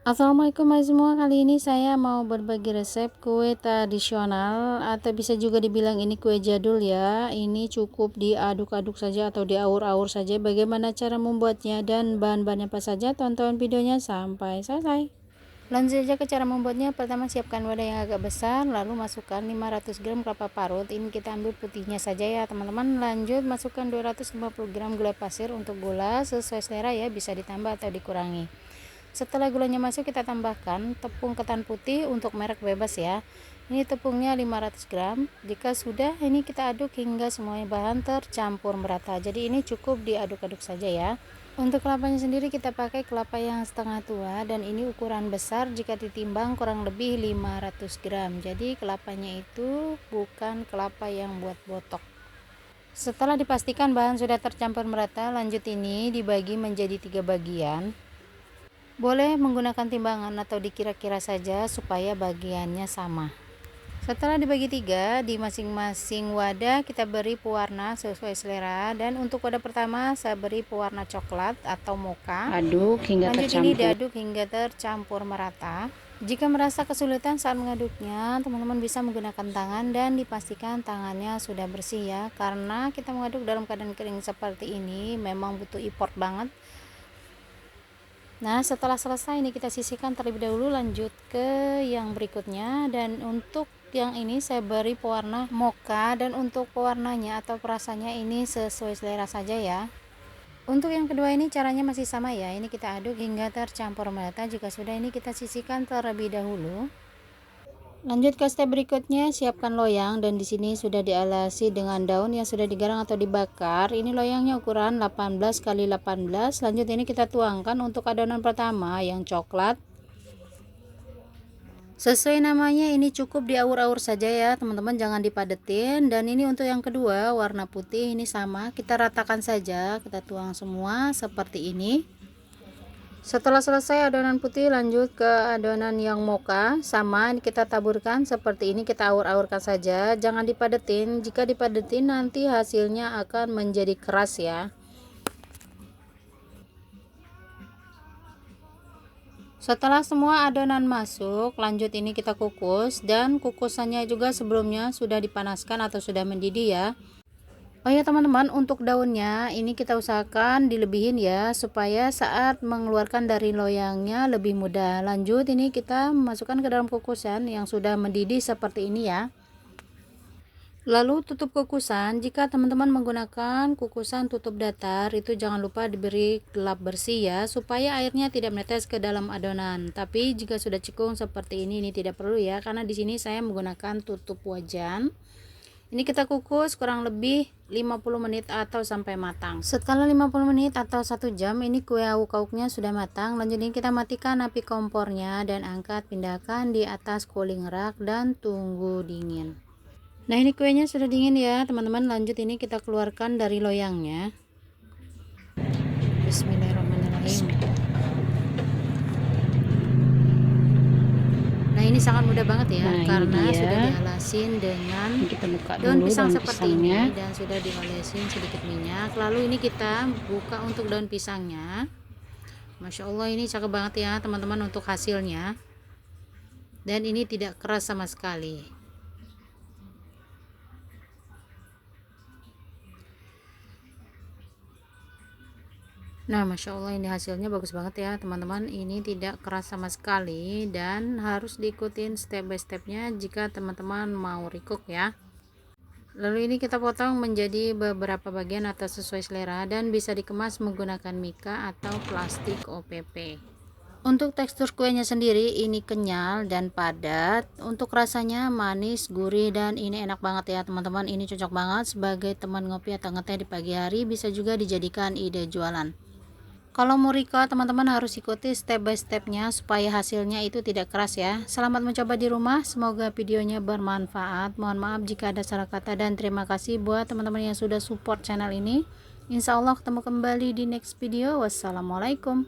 Assalamualaikum semua, kali ini saya mau berbagi resep kue tradisional atau bisa juga dibilang ini kue jadul ya. Ini cukup diaduk-aduk saja atau diaur-aur saja. Bagaimana cara membuatnya dan bahan-bahannya apa saja, tonton videonya sampai selesai. Lanjut saja ke cara membuatnya. Pertama, siapkan wadah yang agak besar, lalu masukkan 500 gram kelapa parut. Ini kita ambil putihnya saja ya teman-teman. Lanjut masukkan 250 gram gula pasir. Untuk gula sesuai selera ya, bisa ditambah atau dikurangi. Setelah gulanya masuk, kita tambahkan tepung ketan putih untuk merek bebas ya. Ini tepungnya 500 gram. Jika sudah, ini kita aduk hingga semuanya bahan tercampur merata. Jadi ini cukup diaduk-aduk saja ya. Untuk kelapanya sendiri kita pakai kelapa yang setengah tua dan ini ukuran besar, jika ditimbang kurang lebih 500 gram. Jadi kelapanya itu bukan kelapa yang buat botok. Setelah dipastikan bahan sudah tercampur merata, lanjut ini dibagi menjadi 3 bagian. Boleh menggunakan timbangan atau dikira-kira saja supaya bagiannya sama. Setelah dibagi 3, di masing-masing wadah kita beri pewarna sesuai selera. Dan untuk wadah pertama saya beri pewarna coklat atau mocha. Aduk hingga Lanjut tercampur. ini diaduk hingga tercampur merata. Jika merasa kesulitan saat mengaduknya, teman-teman bisa menggunakan tangan dan dipastikan tangannya sudah bersih ya. Karena kita mengaduk dalam keadaan kering seperti ini memang butuh effort banget. Nah, setelah selesai ini kita sisihkan terlebih dahulu, lanjut ke yang berikutnya. Dan untuk yang ini saya beri pewarna mocha, dan untuk pewarnanya atau perasannya ini sesuai selera saja ya. Untuk yang kedua ini caranya masih sama ya. Ini kita aduk hingga tercampur merata. Jika sudah, ini kita sisihkan terlebih dahulu. Lanjut ke step berikutnya, siapkan loyang dan di sini sudah dialasi dengan daun yang sudah digarang atau dibakar. Ini loyangnya ukuran 18 x 18. Lanjut ini kita tuangkan untuk adonan pertama yang coklat. Sesuai namanya ini cukup diaur-aur saja ya teman-teman, jangan dipadetin. Dan ini untuk yang kedua warna putih, ini sama, kita ratakan saja, kita tuang semua seperti ini. Setelah selesai adonan putih, lanjut ke adonan yang mocha. Sama, kita taburkan seperti ini, kita aur-aurkan saja, jangan dipadetin. Jika dipadetin nanti hasilnya akan menjadi keras ya. Setelah semua adonan masuk, lanjut ini kita kukus, dan kukusannya juga sebelumnya sudah dipanaskan atau sudah mendidih ya. Oh ya teman-teman, untuk daunnya ini kita usahakan dilebihin ya, supaya saat mengeluarkan dari loyangnya lebih mudah. Lanjut ini kita masukkan ke dalam kukusan yang sudah mendidih seperti ini ya. Lalu tutup kukusan. Jika teman-teman menggunakan kukusan tutup datar, itu jangan lupa diberi lap bersih ya, supaya airnya tidak menetes ke dalam adonan. Tapi jika sudah cekung seperti ini tidak perlu ya, karena di sini saya menggunakan tutup wajan. Ini kita kukus kurang lebih 50 menit atau sampai matang. Setelah 50 menit atau 1 jam, ini kue awuk-awuknya sudah matang. Lanjut ini kita matikan api kompornya dan angkat, pindahkan di atas cooling rack dan tunggu dingin. Nah, ini kuenya sudah dingin ya teman-teman. Lanjut ini kita keluarkan dari loyangnya. Bismillahirrahmanirrahim. Nah, ini sangat mudah banget ya, karena sudah dialasin dengan daun pisang seperti ini dan sudah diolesin sedikit minyak. Lalu ini kita buka untuk daun pisangnya. Masya Allah, ini cakep banget ya teman-teman untuk hasilnya, dan ini tidak keras sama sekali. Nah, Masya Allah, ini hasilnya bagus banget ya teman-teman. Ini tidak keras sama sekali dan harus diikutin step by stepnya jika teman-teman mau recook ya. Lalu ini kita potong menjadi beberapa bagian atau sesuai selera, dan bisa dikemas menggunakan mika atau plastik OPP. Untuk tekstur kuenya sendiri ini kenyal dan padat. Untuk rasanya manis, gurih, dan ini enak banget ya teman-teman. Ini cocok banget sebagai teman ngopi atau ngeteh di pagi hari. Bisa juga dijadikan ide jualan. Kalau mau recall, teman-teman harus ikuti step by stepnya supaya hasilnya itu tidak keras ya. Selamat mencoba di rumah, semoga videonya bermanfaat. Mohon maaf jika ada salah kata, dan terima kasih buat teman-teman yang sudah support channel ini. Insya Allah ketemu kembali di next video. Wassalamualaikum.